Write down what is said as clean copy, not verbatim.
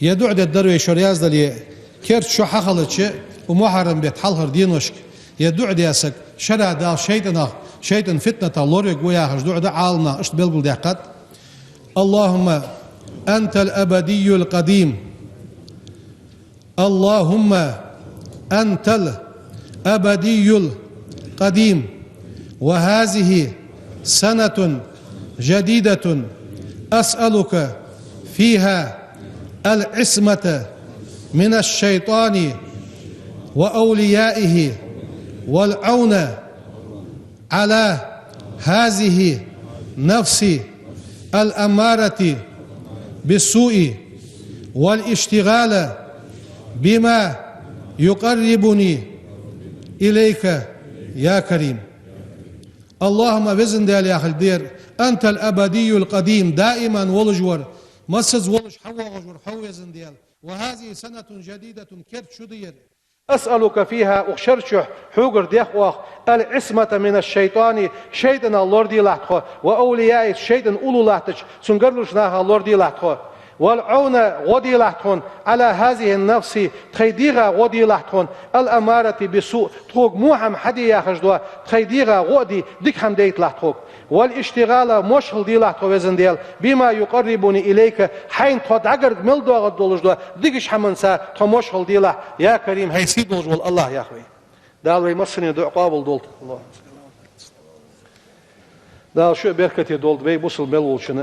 يدعد الدرويش ورياز دلي كيرت شو حخلتش ومحرم بيت حلهر دينوشك يدعد ياسك شرع دا شيطان فتنة الله يقوي ياخش دعد عالنا اشت بلبل دقات اللهم أنت الأبدي القديم اللهم أنت الأبدي القديم وهذه سنة جديدة أسألك فيها العصمة من الشيطان وأوليائه والعون على هذه نفس الأمارة بالسوء والاشتغال بما يقربني إليك يا كريم. اللهم بزن ديال يا أخي دير أنت الأبدي القديم دائما ولجور مسز ولج حوجور حوزن ديال وهذه سنة جديدة كرت شدير أسألك فيها أخشرش حوجر ديخوخ العصمة من الشيطان شيطان الله دي لحتخو وأولياء الشيطان أولو لحتش سنقرلش ناها الله دي لحتخو والعون غدي لحتون على هذه النفس تخيديغا غدي لحتون الأمارة بسوء تخوك موحم حدي ياخجدوا تخيديغا غدي ديك هم ديت لحتوك والاشتغال مشغل دي لحتو وزن ديال بما يقربني إليك حين تدعقر ملدوا غدولجدوا ديكش حمنسا تمشغل دي لح يا كريم هاي سيدولج والله يا أخوي دالوي مصرني دعو قابل دولت الله دال شو بركتي دولت بي بوصل ملول شنو